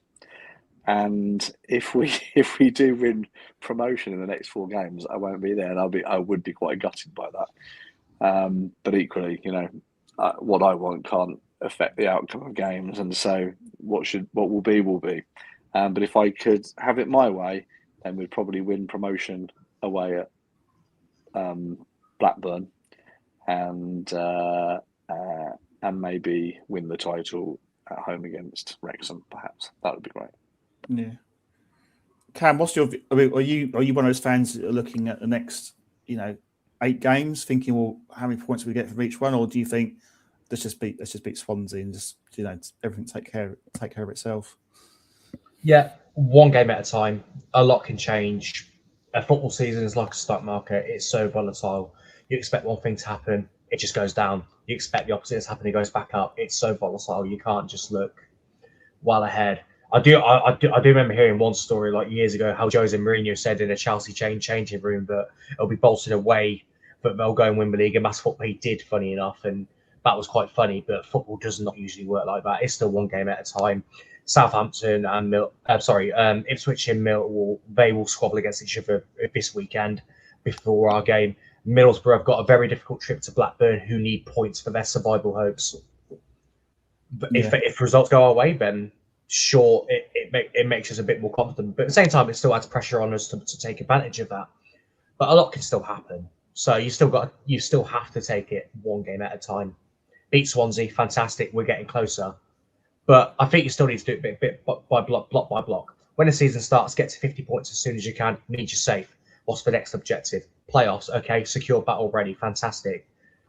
And if we do win promotion in the next 4 games, I won't be there, and I would be quite gutted by that. But equally, what I want can't affect the outcome of games, and so what will be will be. But if I could have it my way, then we'd probably win promotion away at Blackburn, and maybe win the title at home against Wrexham. Perhaps that would be great. Yeah. Cam, what's your? I mean, are you one of those fans that are looking at the next 8 games, thinking, well, how many points we get from each one, or do you think let's just beat Swansea and just everything take care of itself? Yeah, one game at a time. A lot can change. A football season is like a stock market. It's so volatile. You expect one thing to happen, it just goes down. You expect the opposite to happen, it goes back up. It's so volatile. You can't just look well ahead. I do remember hearing one story like years ago how Jose Mourinho said in a Chelsea changing room that it'll be bolted away, but they'll go and win the league. And that's what he did, funny enough, and that was quite funny. But football does not usually work like that. It's still one game at a time. Southampton and Ipswich and Millwall, they will squabble against each other this weekend before our game. Middlesbrough have got a very difficult trip to Blackburn, who need points for their survival hopes. But if results go our way, then sure, it makes us a bit more confident. But at the same time, it still adds pressure on us to take advantage of that. But a lot can still happen. So you still have to take it one game at a time. Beat Swansea, fantastic. We're getting closer. But I think you still need to do it bit by block by block. When the season starts, get to 50 points as soon as you can. Means you're safe. What's the next objective? Playoffs. Okay, secure that already. Fantastic.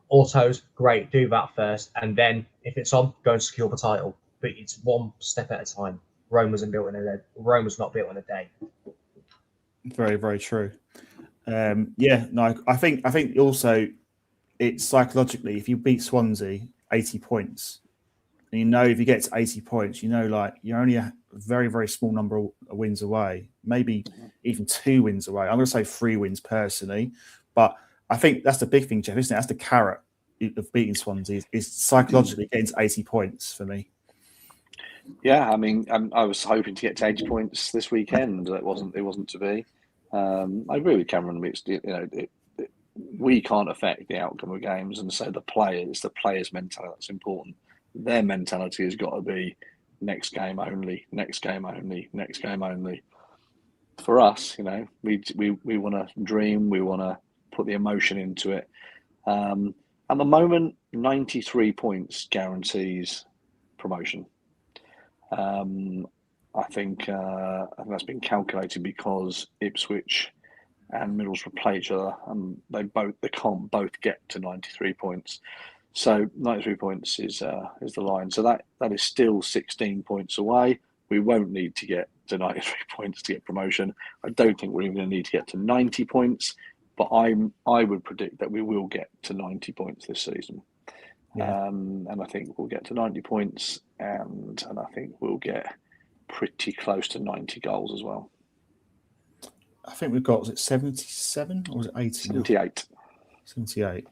Autos, great. Do that first. And then if it's on, go and secure the title. But it's one step at a time. Rome wasn't built in a day. Rome was not built in a day. Very, very true. I think also it's psychologically, if you beat Swansea 80 points, and if you get to 80 points, like you're only a very, very small number of wins away, maybe even 2 wins away. I'm going to say 3 wins personally, but I think that's the big thing, Jeff, isn't it? That's the carrot of beating Swansea is psychologically getting to 80 points for me. Yeah, I mean, I was hoping to get to 80 points this weekend. It wasn't to be. I agree with Cameron. We can't affect the outcome of games, and so the players' mentality, that's important. Their mentality has got to be next game only, next game only, next game only. For us, we want to dream, we want to put the emotion into it. At the moment, 93 points guarantees promotion. I think that's been calculated because Ipswich and Middlesbrough play each other, and they can't both get to 93 points. So 93 points is the line. So that is still 16 points away. We won't need to get to 93 points to get promotion. I don't think we're even going to need to get to 90 points, but I would predict that we will get to 90 points this season. Yeah. And I think we'll get to 90 points, and I think we'll get pretty close to 90 goals as well. I think we've got, was it 77 or was it 80? 78. 78.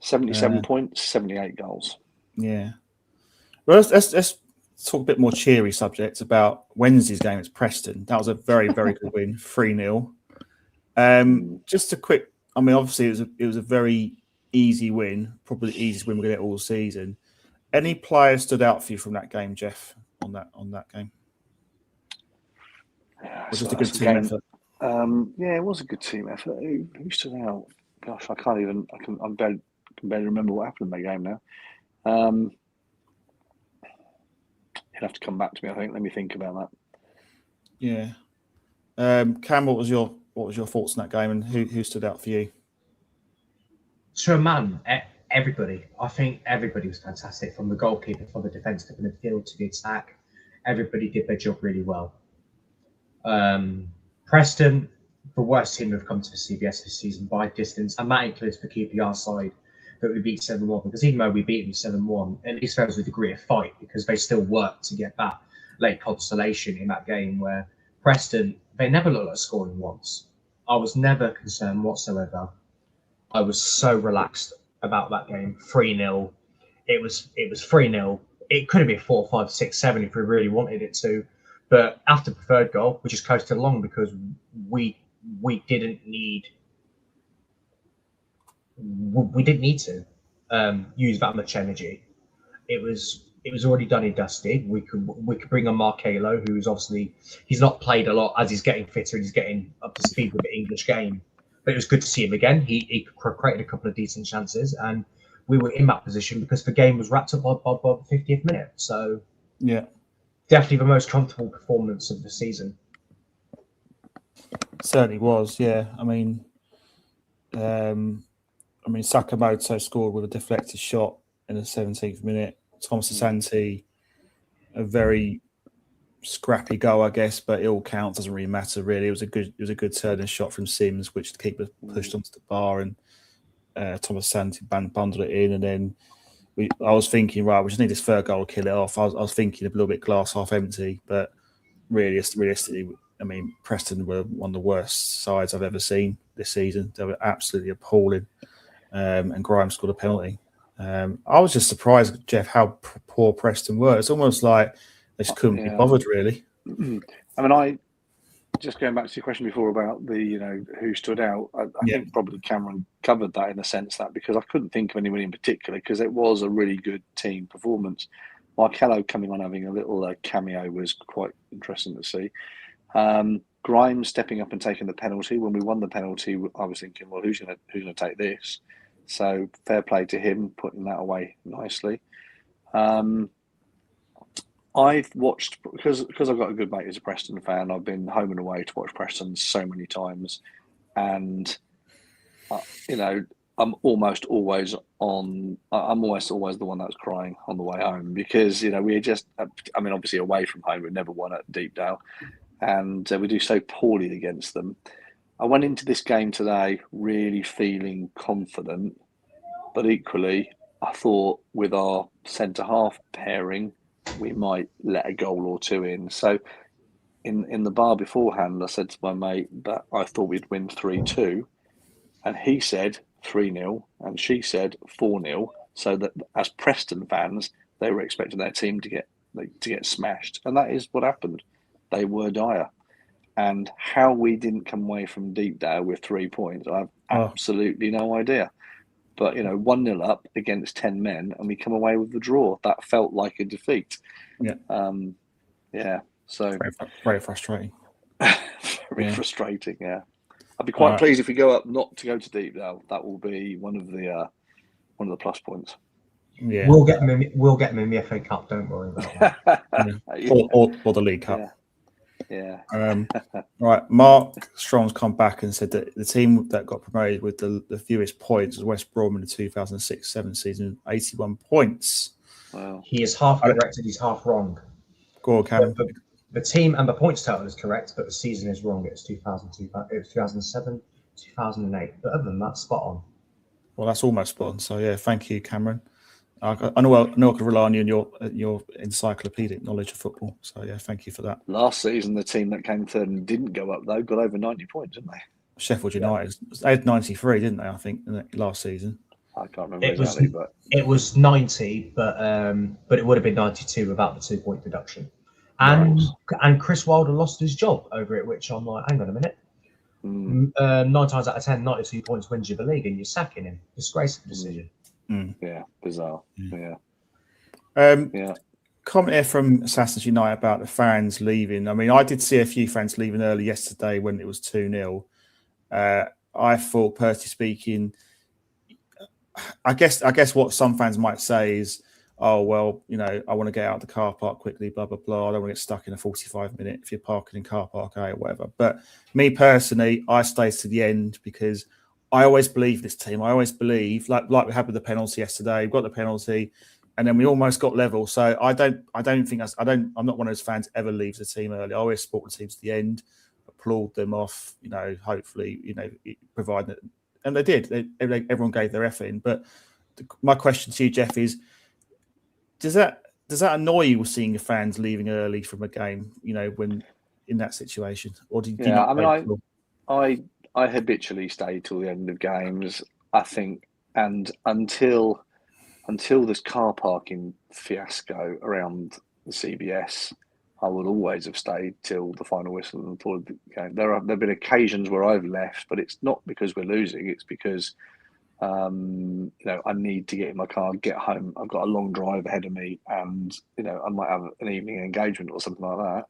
77 points, 78 goals. Yeah. Well, let's talk a bit more cheery subjects about Wednesday's game against Preston. That was a very, very good win, 3-0. Just a quick, obviously it was a very easy win, probably the easiest win we're going to get all season. Any players stood out for you from that game, Jeff, on that game? Yeah, was just a good team effort? Yeah, it was a good team effort. Who stood out? Gosh, I can barely remember what happened in that game now. You'll have to come back to me, I think. Let me think about that. Yeah. Cam, what was your thoughts on that game, and who stood out for you? So, man, everybody. I think everybody was fantastic, from the goalkeeper, from the defence to the midfield to the attack. Everybody did their job really well. Preston, the worst team who've come to the CBS this season by distance, and that includes the QPR side that we beat 7-1, because even though we beat them 7-1, at least there was a degree of fight, because they still worked to get that late consolation in that game where Preston, they never looked like scoring once. I was never concerned whatsoever. I was so relaxed about that game. 3-0. It was 3-0. It could have been 4, 5, 6, 7 if we really wanted it to. But after the third goal, we just coasted along because we didn't need to use that much energy. It was already done and dusted. We could bring on Marcelo, who's obviously he's not played a lot as he's getting fitter and he's getting up to speed with the English game. But it was good to see him again. He created a couple of decent chances, and we were in that position because the game was wrapped up by the 50th minute. So Yeah, definitely the most comfortable performance of the season. certainly was. Yeah, I mean, Sakamoto scored with a deflected shot in the 17th minute. Thomas Asante, a very scrappy goal, I guess, but it all counts. Doesn't really matter, really. It was a good turning shot from Sims, which the keeper pushed onto the bar, and Thomas Asante bundled it in. And then I was thinking, right, we just need this third goal to kill it off. I was thinking a little bit glass half empty, but realistically, I mean, Preston were one of the worst sides I've ever seen this season. They were absolutely appalling, and Grimes scored a penalty. I was just surprised, Jeff, how poor Preston were. It's almost like they just couldn't be bothered, really. I mean, just going back to your question before about the, who stood out, I think probably Cameron covered that in the sense that because I couldn't think of anyone in particular because it was a really good team performance. Marcelo coming on having a little cameo was quite interesting to see. Grimes stepping up and taking the penalty. When we won the penalty, I was thinking, well, who's gonna take this? So fair play to him putting that away nicely. I've watched because I've got a good mate who's a Preston fan. I've been home and away to watch Preston so many times, and I'm almost always the one that's crying on the way home because we just obviously away from home we've never won at Deepdale, and we do so poorly against them. I went into this game today really feeling confident, but equally I thought with our centre half pairing we might let a goal or two in. So in the bar beforehand, I said to my mate that I thought we'd win 3-2, and he said 3-0, and she said 4-0. So that as Preston fans, they were expecting their team to get smashed, and that is what happened. They were dire, and how we didn't come away from Deepdale with 3 points, I have absolutely no idea. But 1-0 up against 10 men, and we come away with the draw. That felt like a defeat. Yeah. So very frustrating. Very frustrating. Yeah. I'd be quite pleased if we go up, not to go to Deepdale. That will be one of the plus points. Yeah, we'll get them in the FA Cup. Don't worry about that. Or the League Cup. Yeah. Right. Mark Strong's come back and said that the team that got promoted with the fewest points was West Brom in the 2006-7 season, 81 points. Wow. He is half correct and he's half wrong. Go on, Cam. The team and the points total is correct, but the season is wrong. It's 2002, it was 2007, 2008. But other than that, spot on. Well, that's almost spot on. So yeah, thank you, Cameron. I know I can rely on you and your encyclopedic knowledge of football. So yeah, thank you for that. Last season, the team that came third and didn't go up though got over 90 points, didn't they? Sheffield United. They had 93, didn't they? I think last season. I can't remember exactly, but it was 90, but it would have been 92 without the 2-point deduction. And Chris Wilder lost his job over it, which I'm like, hang on a minute. 9 times out of 10, 92 points wins you the league, and you're sacking him. Disgraceful decision. Yeah, bizarre. Yeah. Comment here from Assassin's United about the fans leaving. I mean, I did see a few fans leaving early yesterday when it was 2-0. I thought, personally speaking, I guess what some fans might say is, oh, well, I want to get out of the car park quickly, blah, blah, blah. I don't want to get stuck in a 45-minute if you're parking in car park A or whatever. But me personally, I stayed to the end because I always believe this team. I always believe, like we had with the penalty yesterday, we got the penalty and then we almost got level. So I'm not one of those fans ever leaves the team early. I always support the team to the end, applaud them off, hopefully, provide it. And they did. Everyone gave their effort in. But my question to you, Jeff, is does that annoy you seeing your fans leaving early from a game? When in that situation, or did you Yeah, not? I mean, I habitually stay till the end of games. I think, and until this car parking fiasco around the CBS, I would always have stayed till the final whistle and thought the game. There've been occasions where I've left, but it's not because we're losing. It's because I need to get in my car, get home. I've got a long drive ahead of me, and I might have an evening engagement or something like that.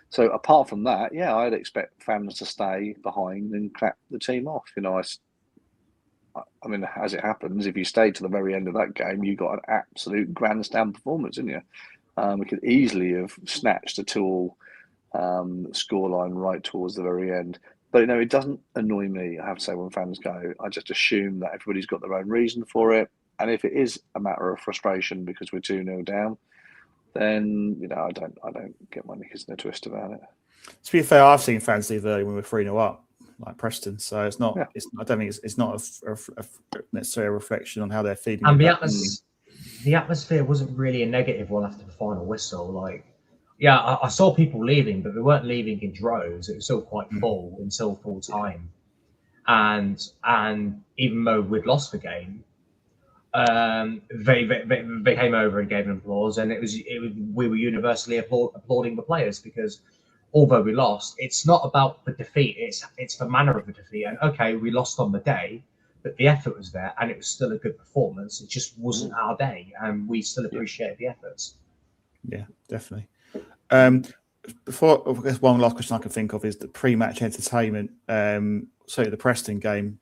So apart from that, yeah, I'd expect fans to stay behind and clap the team off. I mean, as it happens, if you stay to the very end of that game, you got an absolute grandstand performance, didn't you? We could easily have snatched a 2-2 scoreline right towards the very end. But it doesn't annoy me, I have to say, when fans go. I just assume that everybody's got their own reason for it. And if it is a matter of frustration because we're 2-0 down, then I don't get my knickers in a twist about it. To be fair, I've seen fans leave early when we're 3-0 up, like Preston. So it's not. Yeah. I don't think it's not necessarily a reflection on how they're feeling. And the atmosphere wasn't really a negative one after the final whistle. I saw people leaving, but they weren't leaving in droves. It was still quite full until full time, and even though we'd lost the game, they came over and gave an applause, and we were universally applauding the players because although we lost, it's not about the defeat; it's the manner of the defeat. And okay, we lost on the day, but the effort was there, and it was still a good performance. It just wasn't our day, and we still appreciate the efforts. Yeah, definitely. Before, I guess one last question I can think of is the pre-match entertainment. So the Preston game.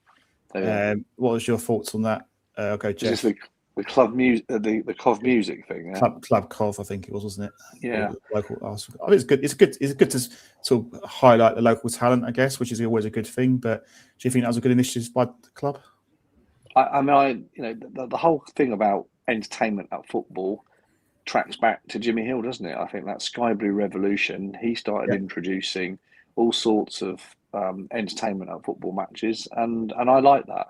What was your thoughts on that? Okay, Jeff. Is this the club music, the Cov music thing? Yeah? Club Cov, I think it was, wasn't it? Yeah. Local. I mean, it's good. It's good to sort of highlight the local talent, I guess, which is always a good thing. But do you think that was a good initiative by the club? The whole thing about entertainment at football tracks back to Jimmy Hill, doesn't it? I think that Sky Blue revolution, he started introducing all sorts of entertainment at football matches, and I like that.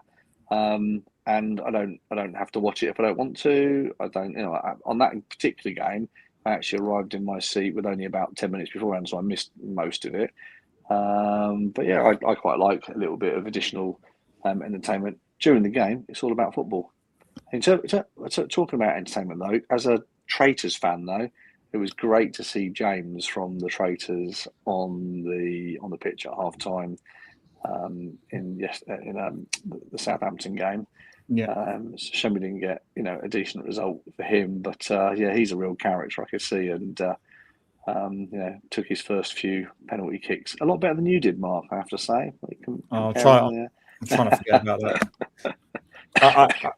And I don't have to watch it if I don't want to. I don't, on that particular game, I actually arrived in my seat with only about 10 minutes beforehand, so I missed most of it. But yeah, I quite like a little bit of additional entertainment during the game. It's all about football. Talking about entertainment though, as a Traitors fan though, it was great to see James from the Traitors on the pitch at half time in the Southampton game. Yeah, shame we didn't get a decent result for him, but he's a real character, I could see, and took his first few penalty kicks a lot better than you did, Mark. I have to say. I'm trying to forget about that.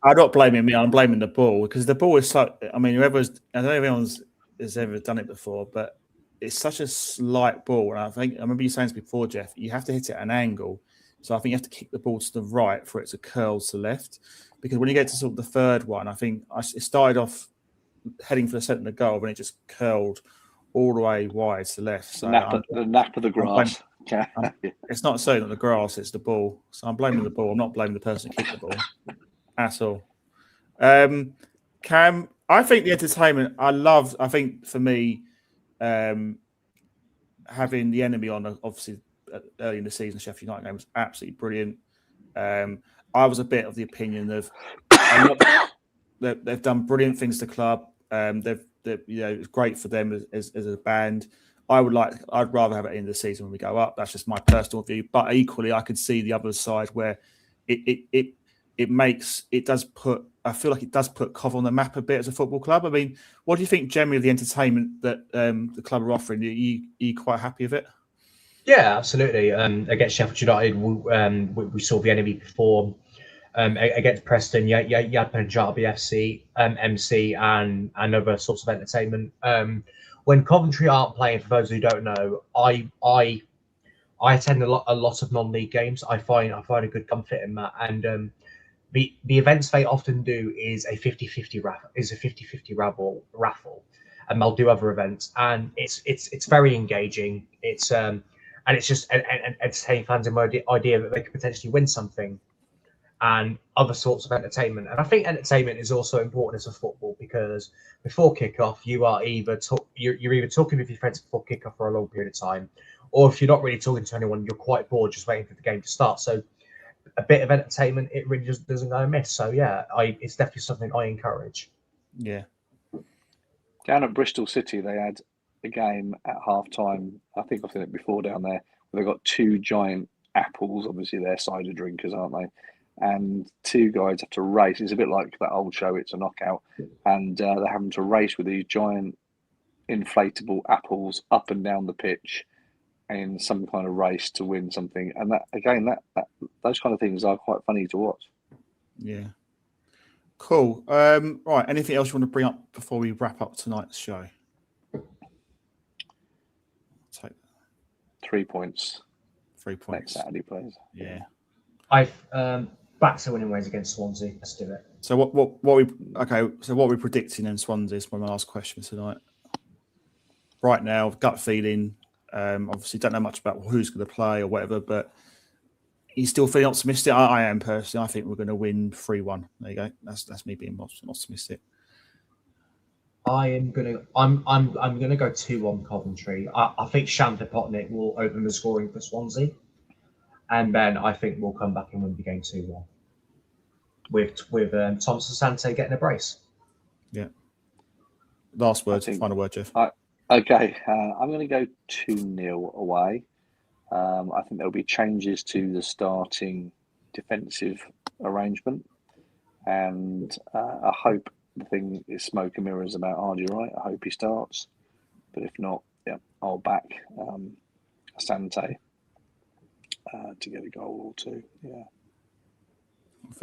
I'm not blaming me. I'm blaming the ball because the ball is so. I mean, I don't know if anyone's has ever done it before, but it's such a slight ball. And I remember you saying this before, Jeff. You have to hit it at an angle. So I think you have to kick the ball to the right for it to curl to the left. Because when you get to sort of the third one, I think it started off heading for the centre of the goal, and it just curled all the way wide to the left. So the nap of the grass. It's not so that the grass, it's the ball. So I'm blaming the ball. I'm not blaming the person who kicked the ball at all. Cam, I think the entertainment I think for me, having the enemy on, obviously, early in the season, Sheffield United game was absolutely brilliant. I was a bit of the opinion of they've done brilliant things to the club. It's great for them as a band. I'd rather have it in the season when we go up. That's just my personal view. But equally, I could see the other side where it does put Cov on the map a bit as a football club. I mean, what do you think generally of the entertainment that the club are offering? Are you quite happy with it? Yeah, absolutely. Against Sheffield United, we saw the enemy perform. Against Preston, you had Punjabi FC, MC, and other sorts of entertainment. When Coventry aren't playing, for those who don't know, I attend a lot of non-league games. I find a good comfort in that, and the events they often do is a 50-50 raffle, and they'll do other events, and it's very engaging. And it's just entertaining fans in the idea that they could potentially win something, and other sorts of entertainment. And I think entertainment is also important as a football because before kickoff, you're either talking with your friends before kickoff for a long period of time, or if you're not really talking to anyone, you're quite bored just waiting for the game to start. So a bit of entertainment, it really just doesn't go amiss. So yeah, it's definitely something I encourage. Yeah. Down at Bristol City, they had a game at half time. I think I've seen it before down there, where they got two giant apples. Obviously, they're cider drinkers, aren't they? And two guys have to race. It's a bit like that old show, It's a Knockout. And they're having to race with these giant inflatable apples up and down the pitch in some kind of race to win something. And that again, that those kind of things are quite funny to watch. Yeah. Cool. Right. Anything else you want to bring up before we wrap up tonight's show? Take 3 points. 3 points. Next Saturday, please. Yeah. I've back to winning ways against Swansea. Let's do it. So what we're predicting in Swansea is my last question tonight. Right now, gut feeling. Obviously, don't know much about who's going to play or whatever, but you still feeling optimistic. I am personally. I think we're going to win 3-1. There you go. That's me being optimistic. I'm gonna go 2-1 Coventry. I think Shandapotnik will open the scoring for Swansea, and then I think we'll come back and win the game 2-1 with Thomas Asante getting a brace. Yeah. Final word, Jeff. Okay, I'm going to go 2-0 away. I think there'll be changes to the starting defensive arrangement, and I hope the thing is smoke and mirrors about Hardy Wright. I hope he starts, but if not, yeah, I'll back Asante to get a goal or two. Yeah,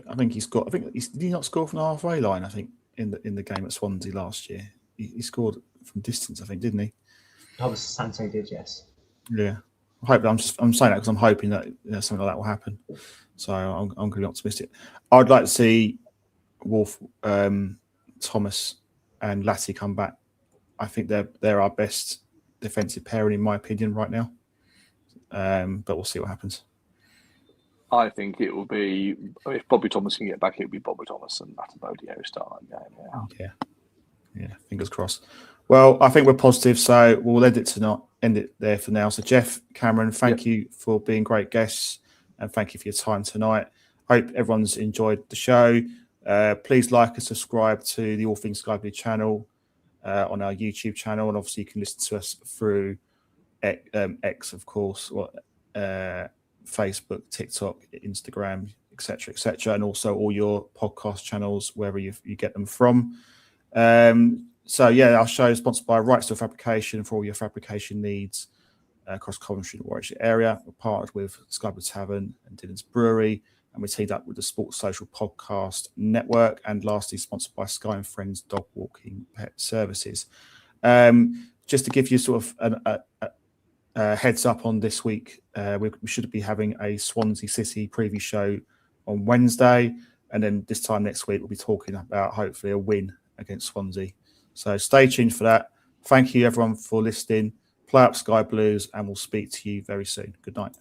I think he's got. Did he not score from the halfway line? I think in the game at Swansea last year, he scored from distance. I think, didn't he? Thomas Asante did, yes. Yeah. I hope I'm saying that because I'm hoping that something like that will happen. So I'm going to be optimistic. I'd like to see Wolf, Thomas, and Latty come back. I think they're our best defensive pairing in my opinion right now. But we'll see what happens. I think it will be, if Bobby Thomas can get back, it'll be Bobby Thomas and Matabodio start that game. Yeah. Fingers crossed. Well, I think we're positive, so we'll end it there for now. So, Jeff, Cameron, thank you for being great guests, and thank you for your time tonight. Hope everyone's enjoyed the show. Please like and subscribe to the All Things Sky Blue channel on our YouTube channel, and obviously you can listen to us through X, of course, or Facebook, TikTok, Instagram, etc., and also all your podcast channels wherever you get them from. So our show is sponsored by Right Steel Fabrication for all your fabrication needs across Coventry and Warwickshire area. We're partnered with Sky Blue Tavern and Dylan's Brewery, and we're teamed up with the Sports Social Podcast Network, and lastly sponsored by Sky and Friends Dog Walking Pet Services. Just to give you sort of a heads up on this week, we should be having a Swansea City preview show on Wednesday, and then this time next week we'll be talking about hopefully a win against Swansea. So stay tuned for that. Thank you everyone for listening. Play up Sky Blues, and we'll speak to you very soon. Good night.